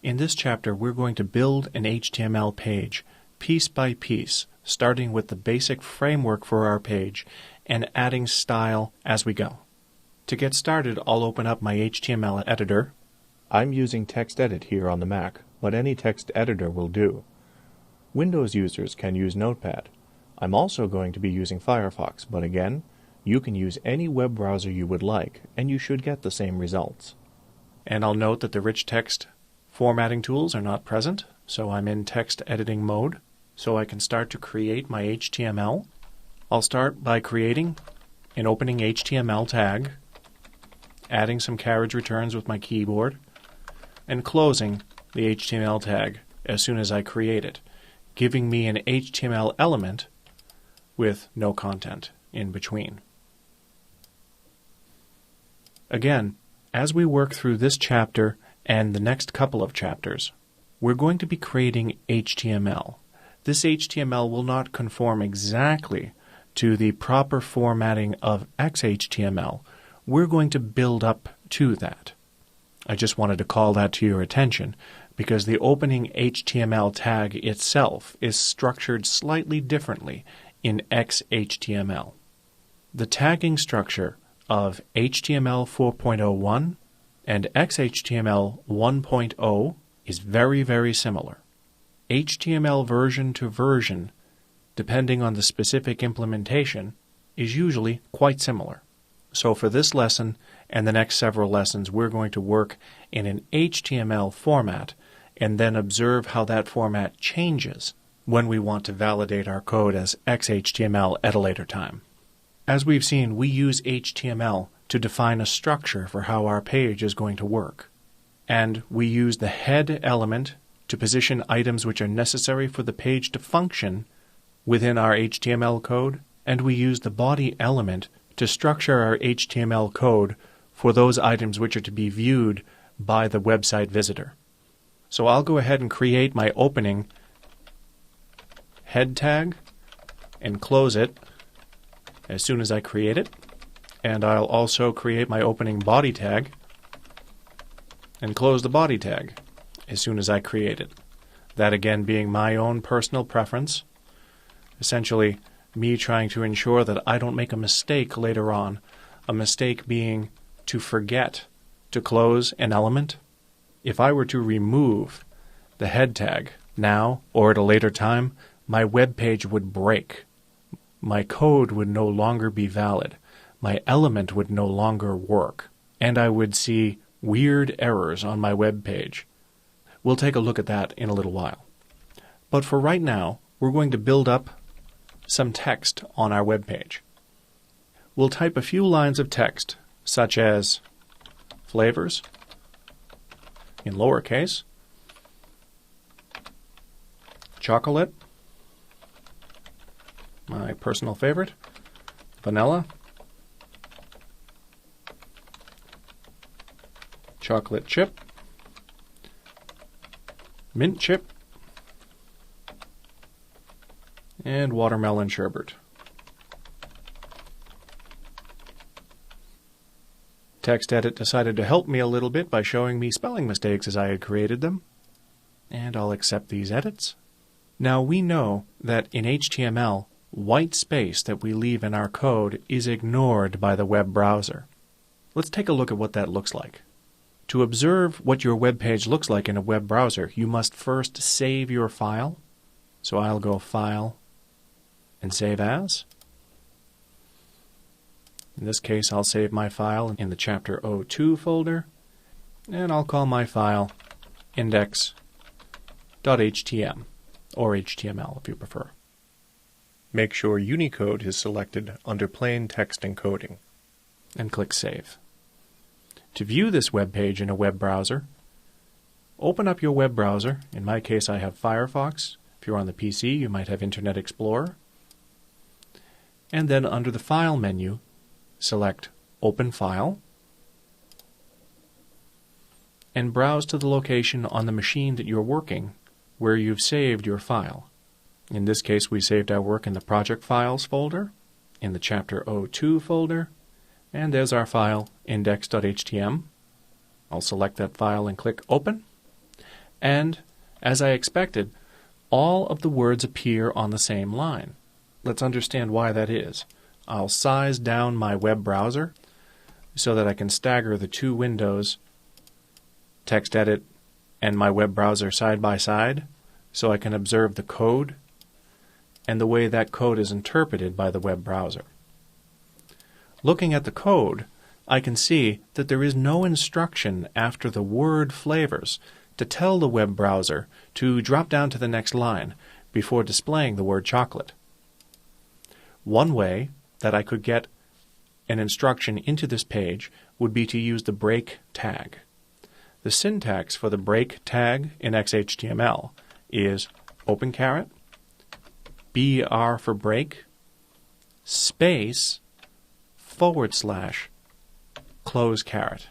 In this chapter, we're going to build an HTML page, piece by piece, starting with the basic framework for our page and adding style as we go. To get started, I'll open up my HTML editor. I'm using TextEdit here on the Mac, but any text editor will do. Windows users can use Notepad. I'm also going to be using Firefox, but again, you can use any web browser you would like, and you should get the same results. And I'll note that the rich text formatting tools are not present, so I'm in text editing mode, so I can start to create my HTML. I'll start by creating an opening HTML tag, adding some carriage returns with my keyboard, and closing the HTML tag as soon as I create it, giving me an HTML element with no content in between. Again, as we work through this chapter and the next couple of chapters, we're going to be creating HTML. This HTML will not conform exactly to the proper formatting of XHTML. We're going to build up to that. I just wanted to call that to your attention because the opening HTML tag itself is structured slightly differently in XHTML. The tagging structure of HTML 4.01 and XHTML 1.0 is very, very similar. HTML version to version, depending on the specific implementation, is usually quite similar. So for this lesson and the next several lessons, we're going to work in an HTML format and then observe how that format changes when we want to validate our code as XHTML at a later time. As we've seen, we use HTML to define a structure for how our page is going to work. And we use the head element to position items which are necessary for the page to function within our HTML code, and we use the body element to structure our HTML code for those items which are to be viewed by the website visitor. So I'll go ahead and create my opening head tag and close it as soon as I create it. And I'll also create my opening body tag and close the body tag as soon as I create it. That again being my own personal preference, essentially me trying to ensure that I don't make a mistake later on, a mistake being to forget to close an element. If I were to remove the head tag now or at a later time, my web page would break. My code would no longer be valid. My element would no longer work, and I would see weird errors on my web page. We'll take a look at that in a little while. But for right now, we're going to build up some text on our web page. We'll type a few lines of text, such as flavors in lowercase, chocolate, my personal favorite, vanilla, chocolate chip, mint chip, and watermelon sherbet. TextEdit decided to help me a little bit by showing me spelling mistakes as I had created them, and I'll accept these edits. Now we know that in HTML, white space that we leave in our code is ignored by the web browser. Let's take a look at what that looks like. To observe what your web page looks like in a web browser, you must first save your file. So I'll go File and Save As. In this case, I'll save my file in the Chapter 02 folder, and I'll call my file index.htm, or HTML if you prefer. Make sure Unicode is selected under Plain Text Encoding, and click Save. To view this web page in a web browser, open up your web browser. In my case, I have Firefox. If you're on the PC, you might have Internet Explorer. And then under the File menu, select Open File, and browse to the location on the machine that you're working where you've saved your file. In this case, we saved our work in the Project Files folder, in the Chapter 02 folder, and there's our file, index.htm. I'll select that file and click Open. And, as I expected, all of the words appear on the same line. Let's understand why that is. I'll size down my web browser so that I can stagger the two windows, TextEdit and my web browser side by side, so I can observe the code and the way that code is interpreted by the web browser. Looking at the code, I can see that there is no instruction after the word flavors to tell the web browser to drop down to the next line before displaying the word chocolate. One way that I could get an instruction into this page would be to use the break tag. The syntax for the break tag in XHTML is open caret, BR for break, space, / close caret.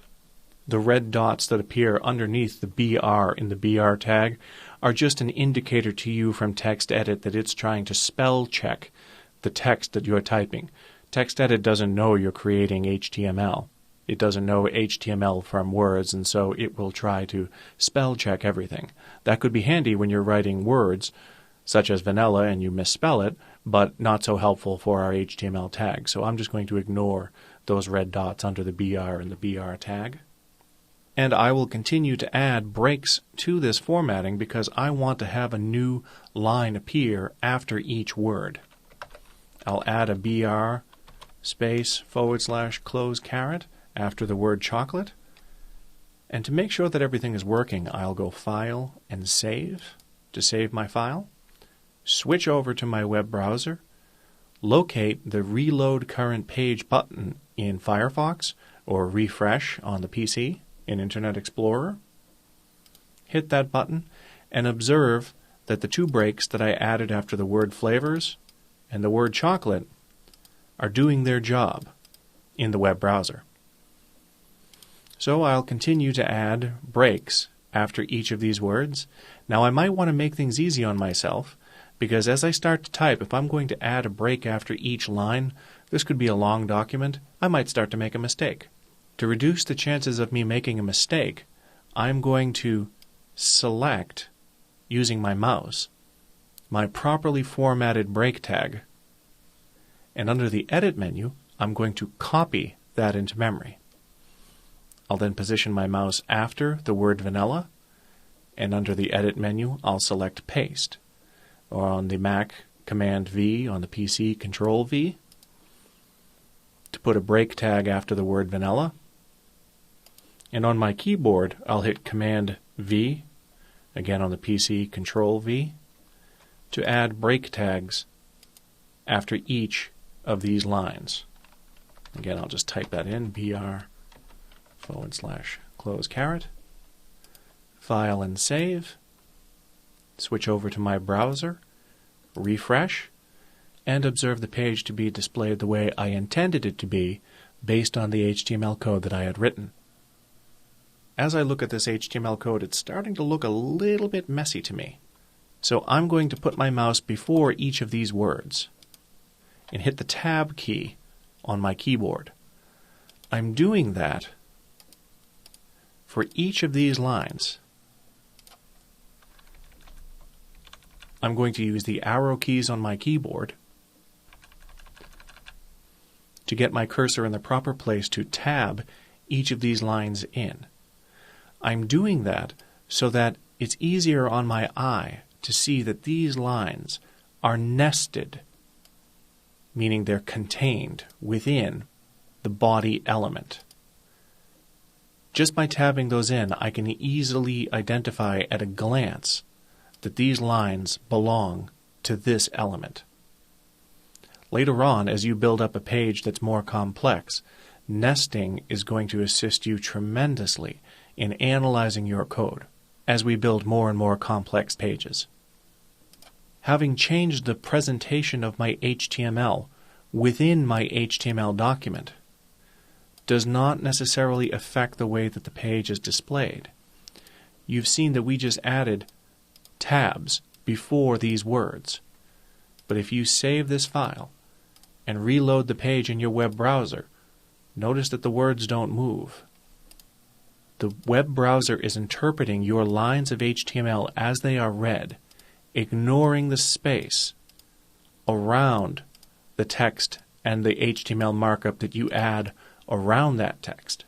The red dots that appear underneath the BR in the BR tag are just an indicator to you from TextEdit that it's trying to spell check the text that you're typing. TextEdit doesn't know you're creating HTML. It doesn't know HTML from words, and so it will try to spell check everything. That could be handy when you're writing words, such as vanilla, and you misspell it, but not so helpful for our HTML tag. So I'm just going to ignore those red dots under the BR and the BR tag. And I will continue to add breaks to this formatting because I want to have a new line appear after each word. I'll add a BR space / close caret after the word chocolate. And to make sure that everything is working, I'll go File and Save to save my file. Switch over to my web browser. Locate the Reload Current Page button in Firefox or Refresh on the PC in Internet Explorer. Hit that button and observe that the two breaks that I added after the word flavors and the word chocolate are doing their job in the web browser. So I'll continue to add breaks after each of these words. Now I might want to make things easy on myself because as I start to type, if I'm going to add a break after each line, this could be a long document, I might start to make a mistake. To reduce the chances of me making a mistake, I'm going to select, using my mouse, my properly formatted break tag, and under the Edit menu, I'm going to copy that into memory. I'll then position my mouse after the word vanilla, and under the Edit menu, I'll select Paste, or on the Mac, Command V, on the PC, Control V, to put a break tag after the word vanilla. And on my keyboard, I'll hit Command V, again on the PC, Control V, to add break tags after each of these lines. Again, I'll just type that in, BR / close caret, File and Save, switch over to my browser, refresh, and observe the page to be displayed the way I intended it to be based on the HTML code that I had written. As I look at this HTML code, it's starting to look a little bit messy to me. So I'm going to put my mouse before each of these words and hit the Tab key on my keyboard. I'm doing that for each of these lines. I'm going to use the arrow keys on my keyboard to get my cursor in the proper place to tab each of these lines in. I'm doing that so that it's easier on my eye to see that these lines are nested, meaning they're contained within the body element. Just by tabbing those in, I can easily identify at a glance that these lines belong to this element. Later on, as you build up a page that's more complex, nesting is going to assist you tremendously in analyzing your code as we build more and more complex pages. Having changed the presentation of my HTML within my HTML document does not necessarily affect the way that the page is displayed. You've seen that we just added tabs before these words. But if you save this file and reload the page in your web browser, notice that the words don't move. The web browser is interpreting your lines of HTML as they are read, ignoring the space around the text and the HTML markup that you add around that text.